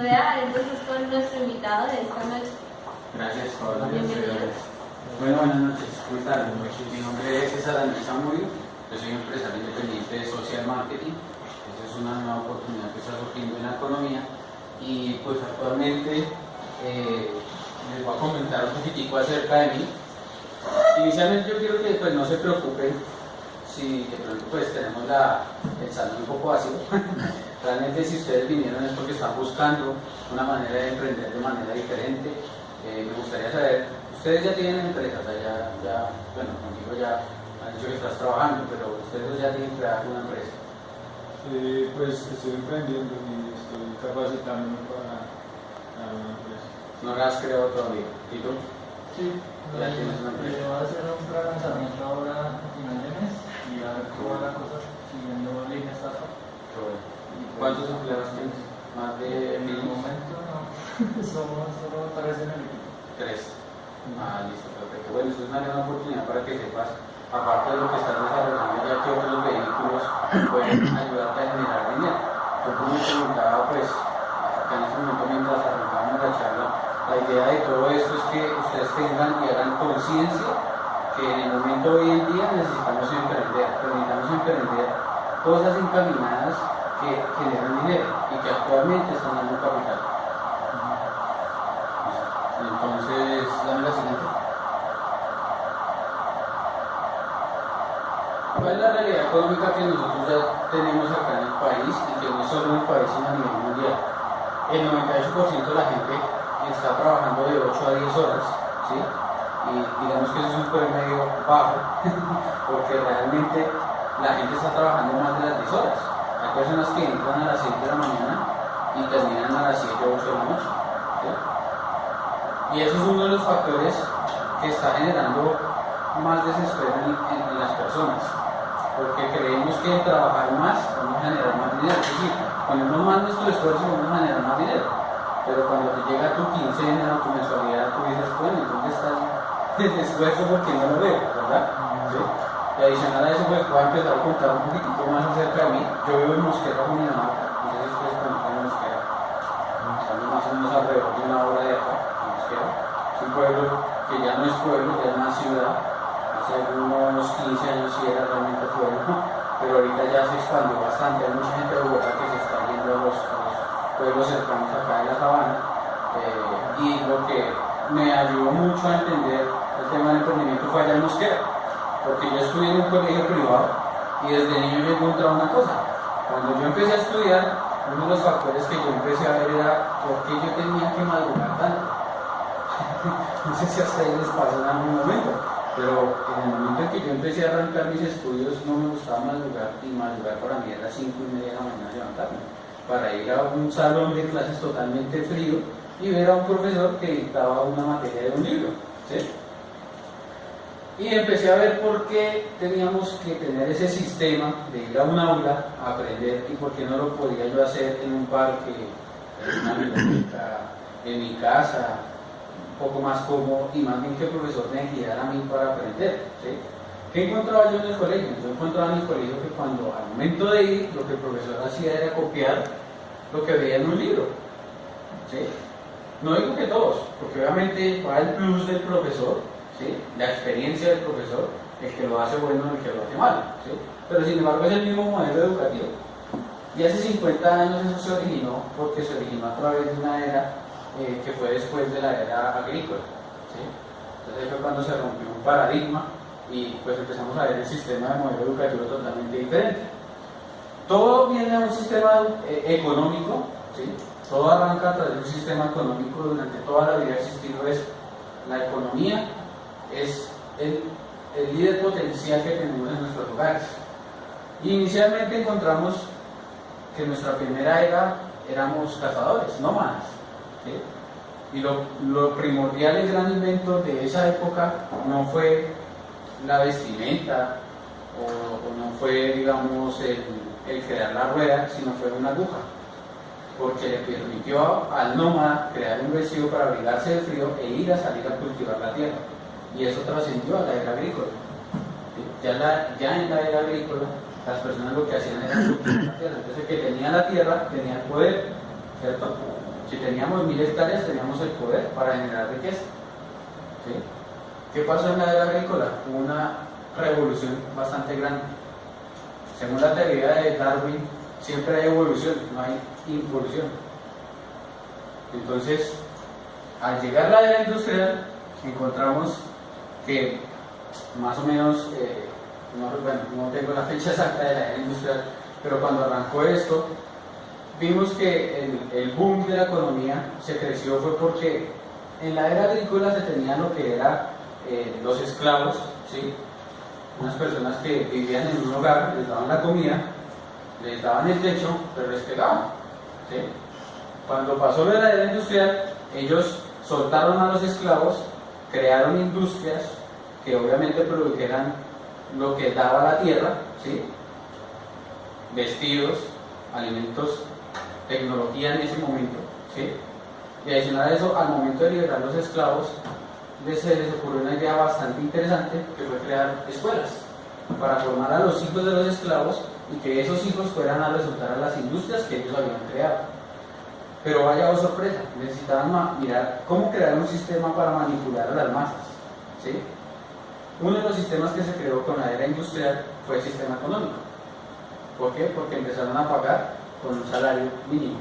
Voy a dar entonces con nuestro invitado de esta noche. Gracias, Pablo. Bienvenido. Bueno, buenas noches. ¿Cómo están? Mi nombre es César Andrés Zamudio. Yo soy empresario independiente de social marketing. Esa es una nueva oportunidad que está surgiendo en la economía. Y pues actualmente les voy a comentar un poquitico acerca de mí. Inicialmente yo quiero que pues no se preocupen si de pronto pues tenemos el salón un poco vacío. Realmente si ustedes vinieron es porque están buscando una manera de emprender de manera diferente. Me gustaría saber, ustedes ya tienen empresas, bueno, contigo ya han dicho que estás trabajando, pero ustedes ya tienen creado una empresa. Pues estoy emprendiendo y estoy capacitándome para una empresa. No la has creado todavía, ¿y tú? Sí, Ya tienes una empresa. voy a hacer un pre-lanzamiento ahora a final de mes y a ver cómo va la cosa siguiendo línea startup. ¿Cuántos empleados tienes? ¿Más de En el 1000? momento no, somos solo 3 en el equipo. 3. Listo, perfecto. Bueno, esto es una gran oportunidad para que sepas, aparte de lo que estás desarrollando, ya que otros vehículos pueden ayudarte a generar dinero. Yo como te comentaba, pues, acá en este momento mientras arrancamos la charla, la idea de todo esto es que ustedes tengan y hagan conciencia que en el momento hoy en día necesitamos emprender, pero necesitamos emprender cosas encaminadas que generan dinero y que actualmente están dando capital. Entonces, dame la siguiente. ¿Cuál es la realidad económica que nosotros ya tenemos acá en el país y que no es solo en el país sino a nivel mundial? El 98% de la gente está trabajando de 8 a 10 horas, ¿sí? Y digamos que eso es un promedio bajo, porque realmente la gente está trabajando más de las 10 horas. Hay personas que entran a las 7 de la mañana y terminan a las 7 o 8 de la noche, ¿sí? Y eso es uno de los factores que está generando más desespero en las personas, porque creemos que al trabajar más vamos a generar más dinero. Es decir, ponemos más nuestro esfuerzo vamos a generar más dinero, pero cuando te llega tu quincena o tu mensualidad, tú dices, bueno, ¿dónde está el esfuerzo? Porque no lo veo, ¿verdad? ¿Sí? Y adicional a eso, pues voy a empezar a contar un poquitico más acerca de mí. Yo vivo en Mosquera, Cundinamarca. No sé si ustedes conocen Mosquera. Estamos más o menos alrededor de una hora de acá. Es un pueblo que ya no es pueblo, ya es una ciudad. Hace algunos 15 años sí era realmente pueblo, pero ahorita ya se expandió bastante. Hay mucha gente de Bogotá que se está yendo a los pueblos cercanos acá de la sabana. Y lo que me ayudó mucho a entender el tema del emprendimiento fue allá en Mosquera, porque yo estudié en un colegio privado y desde niño yo encontraba una cosa. Cuando yo empecé a estudiar, uno de los factores que yo empecé a ver era por qué yo tenía que madrugar tanto. No sé si a ustedes les pasó en algún momento, pero en el momento en que yo empecé a arrancar mis estudios no me gustaba madrugar, y madrugar para mí era 5:30 de la mañana levantarme, para ir a un salón de clases totalmente frío y ver a un profesor que dictaba una materia de un libro, ¿sí? Y empecé a ver por qué teníamos que tener ese sistema de ir a un aula a aprender y por qué no lo podía yo hacer en un parque, en una biblioteca, en mi casa, un poco más cómodo, y más bien que el profesor me guiara a mí para aprender, ¿sí? ¿Qué encontraba yo en el colegio? Yo encontraba en el colegio que cuando al momento de ir, lo que el profesor hacía era copiar lo que veía en un libro, ¿sí? No digo que todos, porque obviamente va el plus del profesor, ¿sí? La experiencia del profesor, el que lo hace bueno, el que lo hace malo, ¿sí? Pero sin embargo es el mismo modelo educativo. Y hace 50 años eso se originó porque se originó a través de una era que fue después de la era agrícola, ¿sí? Entonces ahí fue cuando se rompió un paradigma y pues empezamos a ver el sistema de modelo educativo totalmente diferente. Todo viene de un sistema económico, ¿sí? Todo arranca a través de un sistema económico. Durante toda la vida ha existido eso. La economía es el líder potencial que tenemos en nuestros hogares. Inicialmente encontramos que en nuestra primera era éramos cazadores, nómadas, ¿sí? Y lo primordial, el gran invento de esa época no fue la vestimenta o no fue, digamos, el crear la rueda, sino fue una aguja, porque le permitió al nómada crear un vestido para abrigarse del frío e ir a salir a cultivar la tierra. Y eso trascendió a la era agrícola. Ya en la era agrícola, las personas lo que hacían era cultivar la tierra. Entonces el que tenía la tierra tenía el poder, ¿cierto? que teníamos 1000 hectáreas, teníamos el poder para generar riqueza. ¿Sí? ¿Qué pasó en la era agrícola? Hubo una revolución bastante grande. Según la teoría de Darwin, siempre hay evolución, no hay involución. Entonces, al llegar la era industrial, encontramos que más o menos, no tengo la fecha exacta de la era industrial, pero cuando arrancó esto, vimos que el boom de la economía se creció fue porque en la era agrícola se tenía lo que era los esclavos, ¿sí? Unas personas que vivían en un hogar, les daban la comida, les daban el techo, pero les pegaban, ¿sí? Cuando pasó la era industrial, ellos soltaron a los esclavos, crearon industrias que obviamente produjeran lo que daba la tierra, ¿sí? Vestidos, alimentos, tecnología en ese momento, ¿sí? Y adicional a eso, al momento de liberar los esclavos, se les ocurrió una idea bastante interesante, que fue crear escuelas para formar a los hijos de los esclavos y que esos hijos fueran a resultar a las industrias que ellos habían creado. Pero vaya, oh sorpresa, necesitaban mirar cómo crear un sistema para manipular a las masas, ¿sí? Uno de los sistemas que se creó con la era industrial fue el sistema económico. ¿Por qué? Porque empezaron a pagar con un salario mínimo.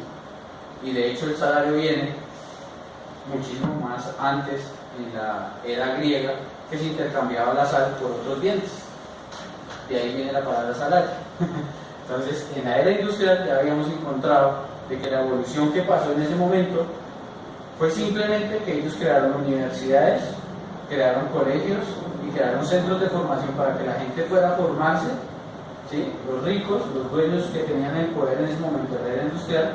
Y de hecho el salario viene muchísimo más antes, en la era griega, que se intercambiaba la sal por otros bienes. De ahí viene la palabra salario. Entonces, en la era industrial ya habíamos encontrado de que la evolución que pasó en ese momento fue simplemente que ellos crearon universidades, crearon colegios y crearon centros de formación para que la gente fuera a formarse, ¿sí? Los ricos, los dueños que tenían el poder en ese momento de la era industrial,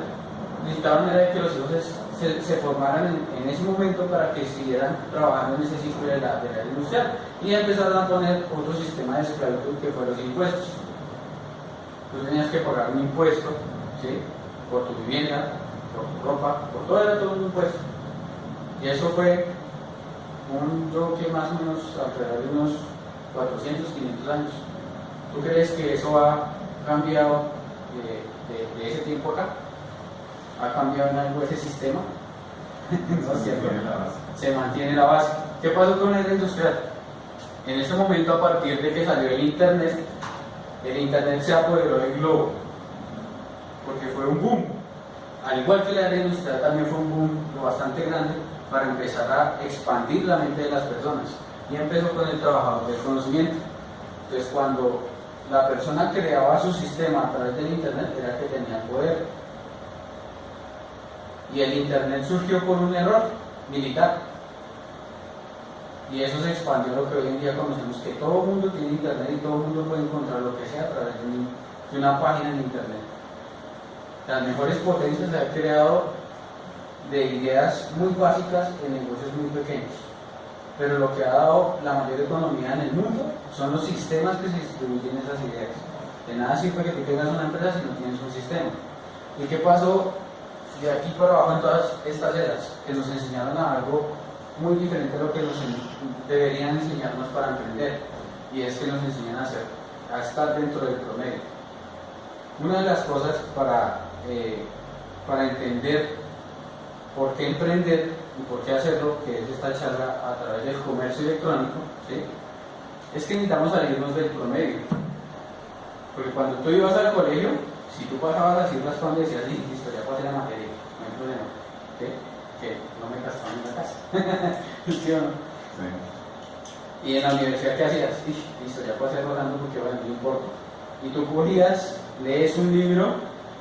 necesitaban era que los hijos se formaran en ese momento para que siguieran trabajando en ese ciclo de la era industrial y empezaron a poner otro sistema de esclavitud que fue los impuestos. Tú tenías que pagar un impuesto, ¿sí? Por tu vivienda, por tu ropa, por todo, era todo un impuesto. Y eso fue yo creo que más o menos alrededor de unos 400, 500 años. ¿Tú crees que eso ha cambiado de ese tiempo acá? ¿Ha cambiado en algo ese sistema? No es cierto. Se mantiene la base. ¿Qué pasó con la era industrial? En ese momento, a partir de que salió el internet se apoderó del globo, porque fue un boom. Al igual que la era industrial, también fue un boom bastante grande para empezar a expandir la mente de las personas. Y empezó con el trabajador del conocimiento. Entonces, cuando la persona creaba su sistema a través del internet, era el que tenía el poder. Y el internet surgió por un error militar. Y eso se expandió a lo que hoy en día conocemos, que todo el mundo tiene internet y todo el mundo puede encontrar lo que sea a través de una página en internet. Las mejores potencias se han creado de ideas muy básicas en negocios muy pequeños. Pero lo que ha dado la mayor economía en el mundo son los sistemas que se distribuyen esas ideas. De nada sirve que tú tengas una empresa si no tienes un sistema. ¿Y qué pasó de aquí para abajo en todas estas eras? Que nos enseñaron a algo muy diferente a lo que deberían enseñarnos para emprender, y es que nos enseñan a estar dentro del promedio. Una de las cosas para entender por qué emprender y por qué hacerlo, que es esta charla a través del comercio electrónico, ¿sí? Es que necesitamos salirnos del promedio. Porque cuando tú ibas al colegio, si tú pasabas así raspando, decías, sí, listo, ya pasé la materia, no hay problema, ¿sí? Que no me gastaban en la casa. ¿Sí o no? Sí. Y en la universidad, ¿qué hacías? Listo, ya pasé rodando porque bueno, no importa. Y tú cogías, lees un libro,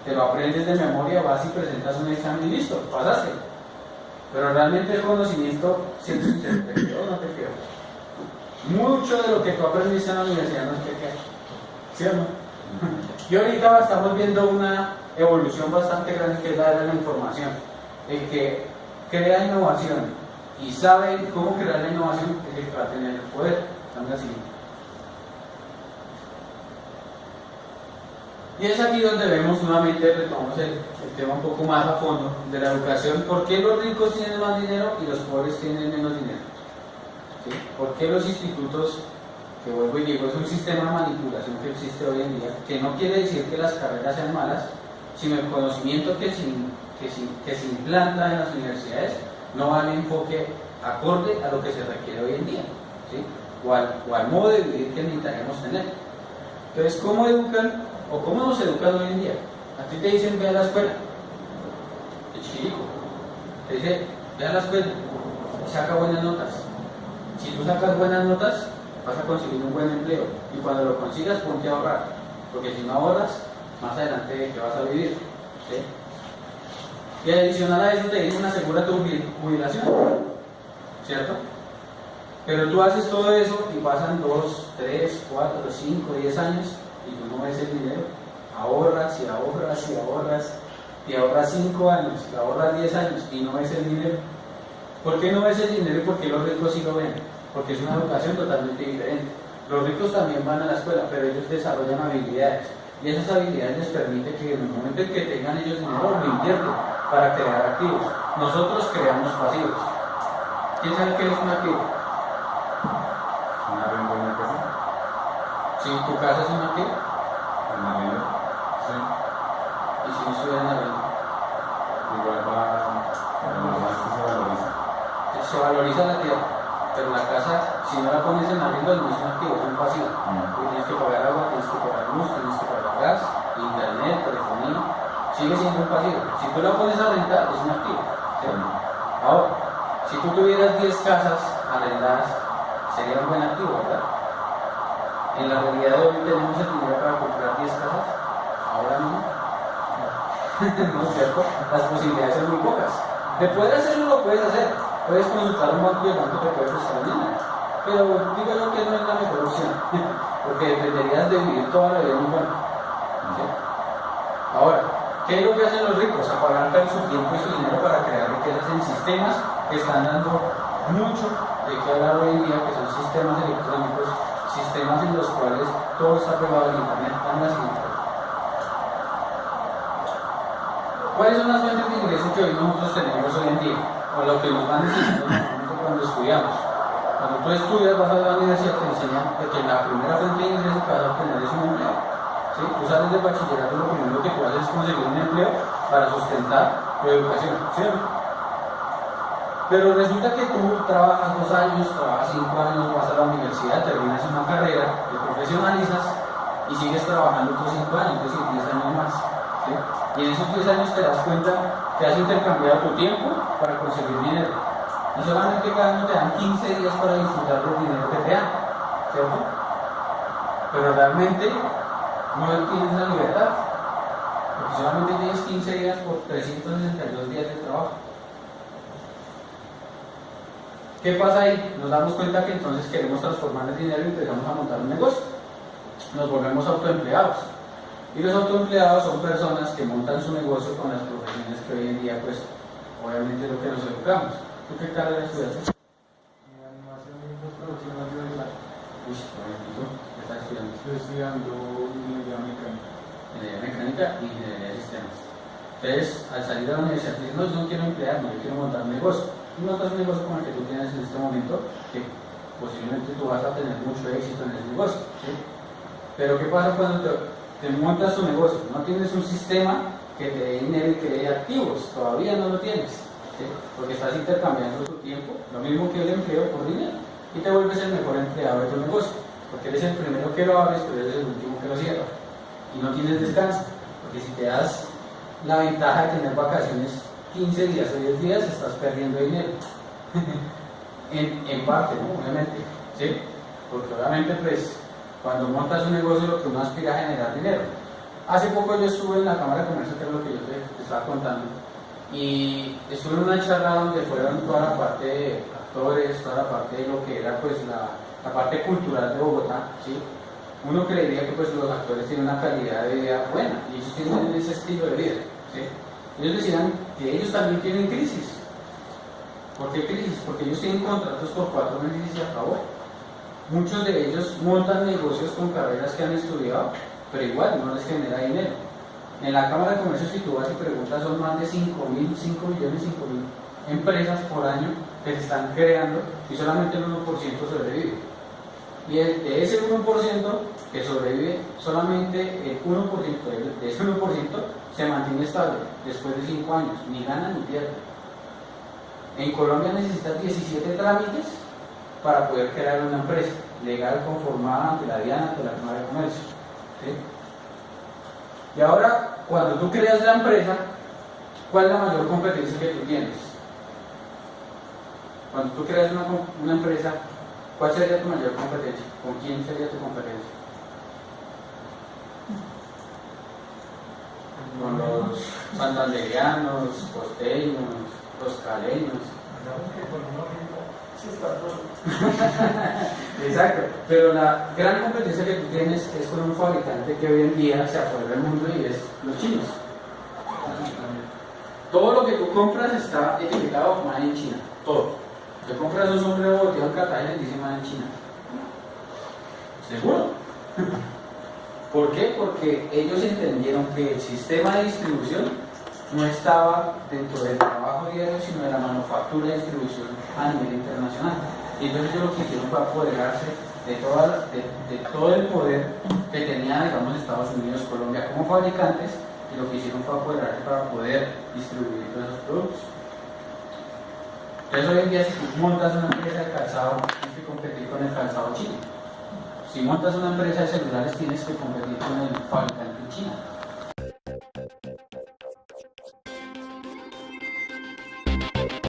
te lo aprendes de memoria, vas y presentas un examen y listo, pasaste. Pero realmente el conocimiento, ¿sí te quedó o no te quedó? Mucho de lo que tú aprendiste en la universidad no te queda. ¿Sí o no? Y ahorita estamos viendo una evolución bastante grande, que es la de la información. El que crea innovación y sabe cómo crear la innovación es el que va a tener el poder. Estamos así. Y es aquí donde vemos nuevamente, retomamos el tema un poco más a fondo de la educación. ¿Por qué los ricos tienen más dinero y los pobres tienen menos dinero? ¿Sí? ¿Por qué los institutos, que vuelvo y digo, es un sistema de manipulación que existe hoy en día, que no quiere decir que las carreras sean malas, sino el conocimiento que que se implanta en las universidades no va al enfoque acorde a lo que se requiere hoy en día, ¿sí? o al modo de vivir que necesitaríamos tener. Entonces, ¿cómo educan o cómo nos educan hoy en día? A ti te dicen ve a la escuela, el chico te dice ve a la escuela y saca buenas notas. Si tú sacas buenas notas, vas a conseguir un buen empleo y cuando lo consigas ponte a ahorrar, porque si no ahorras, más adelante ¿de qué vas a vivir? ¿Sí? Y adicional a eso te dicen asegura tu jubilación, ¿cierto? Pero tú haces todo eso y pasan 2, 3, 4, 5, 10 años y tú no ves el dinero. Ahorras y ahorras y ahorras y ahorras 5 años, y ahorras 10 años y no ves el dinero. ¿Por qué no ves el dinero y por qué los ricos sí lo ven? Porque es una educación totalmente diferente. Los ricos también van a la escuela, pero ellos desarrollan habilidades y esas habilidades les permiten que en el momento en que tengan ellos dinero lo invierten para crear activos. Nosotros creamos pasivos. ¿Quién sabe qué es un activo? Una renta en la casa. Si tu casa es un activo, Una renta. Sí. y si no estuviera en la renta, Igual va más que se valoriza. se valoriza la tierra, pero la casa, si no la pones en arriendo, no es un activo, es un pasivo. Porque tienes que pagar agua, tienes que pagar luz, tienes que pagar gas, internet, telefonía, sigue siendo un pasivo. Si tú la pones a rentar, es un activo, ¿sí? Ahora, si tú tuvieras 10 casas arrendadas, sería un buen activo, ¿verdad? En la realidad de hoy tenemos el dinero para comprar 10 casas, ahora no. ¿No es cierto? Las posibilidades son muy pocas. De poder hacerlo, lo puedes hacer. Puedes consultar un banco y el banco te puede prestar dinero. Pero digo yo que no es la mejor opción, porque dependerías de vivir toda la vida en un banco. ¿Sí? Ahora, ¿qué es lo que hacen los ricos? Apalancan su tiempo y su dinero para crear riquezas en sistemas que están dando mucho de qué hablar hoy en día, que son sistemas electrónicos, sistemas en los cuales todo está pegado al internet. Van la siguiente. ¿Cuáles son las fuentes de ingreso que hoy nosotros tenemos hoy en día? O lo que nos van enseñando nosotros cuando estudiamos. Cuando tú estudias, vas a la universidad, te enseñan de que la primera fuente de ingreso que vas a obtener es un empleo. ¿Sí? Tú sales de bachillerato, lo primero que tú haces es conseguir un empleo para sustentar tu educación. ¿Sí? Pero resulta que tú trabajas 2 años, trabajas 5 años, vas a la universidad, terminas una carrera, te profesionalizas y sigues trabajando otros 5 años, es decir, 10 años más. ¿Sí? Y en esos 10 años te das cuenta que has intercambiado tu tiempo para conseguir dinero. Y solamente cada año te dan 15 días para disfrutar del dinero que te dan, ¿cierto? Pero realmente no tienes la libertad, porque solamente tienes 15 días por 362 días de trabajo. ¿Qué pasa ahí? Nos damos cuenta que entonces queremos transformar el dinero y empezamos a montar un negocio. Nos volvemos autoempleados. Y los autoempleados son personas que montan su negocio con las profesiones que hoy en día, pues, obviamente es lo que nos educamos. ¿Tú qué carrera estudiaste? Animación y postproducción audiovisual. Uy, ¿y tú? ¿Qué estás estudiando? Estoy estudiando ingeniería mecánica. Ingeniería mecánica y ingeniería de sistemas. Entonces, al salir de la universidad, dices, no, yo no quiero emplearme, yo quiero montar un negocio. Y montas un negocio como el que tú tienes en este momento, que posiblemente tú vas a tener mucho éxito en ese negocio. ¿Sí? Pero ¿qué pasa cuando te montas tu negocio? No tienes un sistema que te dé dinero y que dé activos, todavía no lo tienes, ¿sí? Porque estás intercambiando tu tiempo, lo mismo que el empleo por dinero, y te vuelves el mejor empleado de tu negocio, porque eres el primero que lo abres, pero eres el último que lo cierra, y no tienes descanso, porque si te das la ventaja de tener vacaciones 15 días o 10 días, estás perdiendo dinero, en parte, ¿no? Obviamente, ¿sí? Porque obviamente, pues, cuando montas un negocio, lo que uno aspira a generar dinero. Hace poco yo estuve en la Cámara de Comercio, que es lo que yo te estaba contando, y estuve en una charla donde fueron toda la parte de actores, toda la parte de lo que era pues la parte cultural de Bogotá, ¿sí? Uno creería que pues los actores tienen una calidad de vida buena, y ellos tienen ese estilo de vida, ¿sí? Ellos decían que ellos también tienen crisis. ¿Por qué crisis? Porque ellos tienen contratos por 4 meses y se acabó. Muchos de ellos montan negocios con carreras que han estudiado, pero igual no les genera dinero. En la Cámara de Comercio, si tú vas y preguntas, son más de 5 millones empresas por año que se están creando y solamente el 1% sobrevive. Y de ese 1% que sobrevive, solamente el 1% de ese 1% se mantiene estable después de 5 años, ni gana ni pierde. En Colombia necesitas 17 trámites para poder crear una empresa legal conformada ante la DIAN, ante la Cámara de Comercio. ¿Sí? Y ahora, cuando tú creas la empresa, ¿cuál es la mayor competencia que tú tienes? Cuando tú creas una empresa, ¿cuál sería tu mayor competencia? ¿Con quién sería tu competencia? Con los santanderianos, costeños, los caleños. Exacto, pero la gran competencia que tú tienes es con un fabricante que hoy en día se apodera del mundo y es los chinos. Todo lo que tú compras está etiquetado Made in China, todo. Te compras un sombrero volteado en Cartagena y dice Made in China. ¿Seguro? ¿Por qué? Porque ellos entendieron que el sistema de distribución no estaba dentro del trabajo diario, sino de la manufactura y distribución a nivel internacional. Y entonces ellos lo que hicieron fue apoderarse de todo el poder que tenía, digamos, Estados Unidos, Colombia como fabricantes, y lo que hicieron fue apoderarse para poder distribuir todos esos productos. Entonces hoy en día, si tú montas una empresa de calzado, tienes que competir con el calzado chino. Si montas una empresa de celulares, tienes que competir con el fabricante chino.